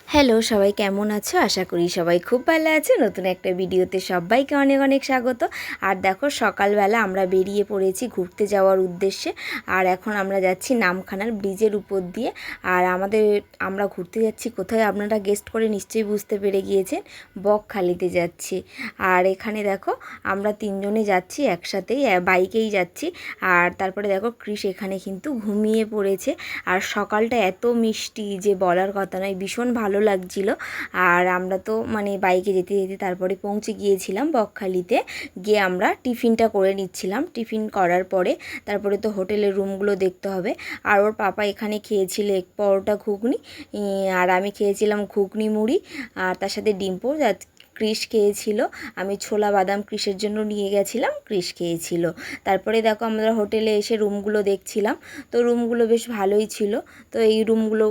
Hello সবাই কেমন আছো? আশা করি সবাই খুব ভালো আছে। নতুন একটা ভিডিওতে সবাইকে অনেক অনেক স্বাগত। আর দেখো সকালবেলা আমরা বেরিয়ে পড়েছি ঘুরতে যাওয়ার উদ্দেশ্যে। আর এখন আমরা যাচ্ছি নামখানার ব্রিজের উপর দিয়ে। আর আমরা ঘুরতে যাচ্ছি কোথায় আপনারা গেস্ট করে নিশ্চয়ই বুঝতে পেরে গিয়েছেন, বকখালিতে যাচ্ছি। আর এখানে দেখো আমরা তিনজনে যাচ্ছি একসাথেই, বাইকেই যাচ্ছি। আর তারপরে দেখো কৃষ এখানে কিন্তু ঘুমিয়ে পড়েছে। আর সকালটা এত মিষ্টি যে বলার কথা নয়, ভীষণ ভালো লাগছিল। আর আমরা তো বাইকে যেতে যেতে তারপরে পৌঁছে গিয়েছিলাম বকখালিতে। গিয়ে আমরা টিফিনটা করে নিচ্ছিলাম। টিফিন করার পরে তারপরে তো হোটেলের রুমগুলো দেখতে হবে। আর ওর পাপা এখানে খেয়েছিল এক পরোটা ঘুগনি, আর আমি খেয়েছিলাম ঘুগনি মুড়ি আর তার সাথে ডিম পোচ। কৃষ খেয়েছিল, আমি ছোলা বাদাম কৃষের জন্য নিয়ে গেছিলাম, কৃষ খেয়েছিল। তারপরে দেখো আমরা হোটেলে এসে রুমগুলো দেখছিলাম। তো রুমগুলো বেশ ভালোই ছিল। তো এই রুমগুলো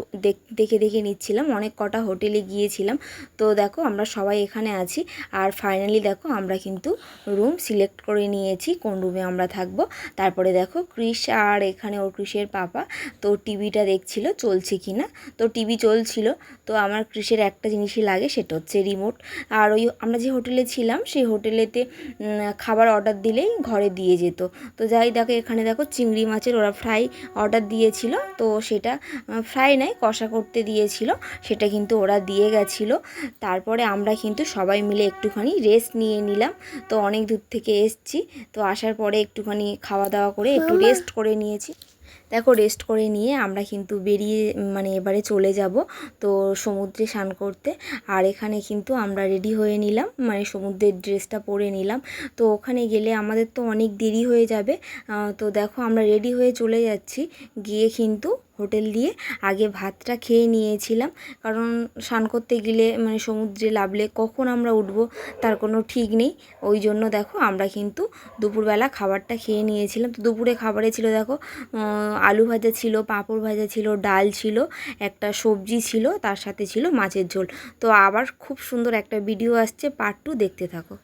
দেখে দেখে নিচ্ছিলাম, অনেক কটা হোটেলে গিয়েছিলাম। তো দেখো আমরা সবাই এখানে আছি। আর ফাইনালি দেখো আমরা কিন্তু রুম সিলেক্ট করে নিয়েছি কোন রুমে আমরা থাকবো। তারপরে দেখো কৃষ আর এখানে ওর কৃষের পাপা তো টিভিটা দেখছিল চলছে কি না। তো টিভি চলছিল। তো আমার কৃষের একটা জিনিসই লাগে, সেটা হচ্ছে রিমোট। আর ওই আমরা যে হোটেলে ছিলাম সেই হোটেলেতে খাবার অর্ডার দিলেই ঘরে দিয়ে যেত। তো যাই দেখো এখানে দেখো চিংড়ি মাছের ওরা ফ্রাই অর্ডার দিয়েছিল। তো সেটা ফ্রাই নয়, কষা করতে দিয়েছিল, সেটা কিন্তু ওরা দিয়ে গেছিলো। তারপরে আমরা কিন্তু সবাই মিলে একটুখানি রেস্ট নিয়ে নিলাম। তো অনেক দূর থেকে এসছি, তো আসার পরে একটুখানি খাওয়া দাওয়া করে একটু রেস্ট করে নিয়েছি। দেখো রেস্ট করে নিয়ে আমরা কিন্তু বেরিয়ে এবারে চলে যাব তো সমুদ্রে স্নান করতে। আর এখানে কিন্তু আমরা রেডি হয়ে নিলাম, সমুদ্রের ড্রেসটা পরে নিলাম। তো ওখানে গেলে আমাদের তো অনেক দেরি হয়ে যাবে। তো দেখো আমরা রেডি হয়ে চলে যাচ্ছি। গিয়ে কিন্তু হোটেল দিয়ে আগে ভাতটা খেয়ে নিয়েছিলাম, কারণ স্নান করতে গেলে সমুদ্রে নামলে কখন আমরা উঠবো তার কোনো ঠিক নেই। ওই জন্য দেখো আমরা কিন্তু দুপুরবেলা খাবারটা খেয়ে নিয়েছিলাম। তো দুপুরে খাবারে ছিল দেখো আলু ভাজা ছিল, পাঁপড় ভাজা ছিল, ডাল ছিল, একটা সবজি ছিল, তার সাথে ছিল মাছের ঝোল। তো আবার খুব সুন্দর একটা ভিডিও আসছে, পার্ট 2 দেখতে থাকো।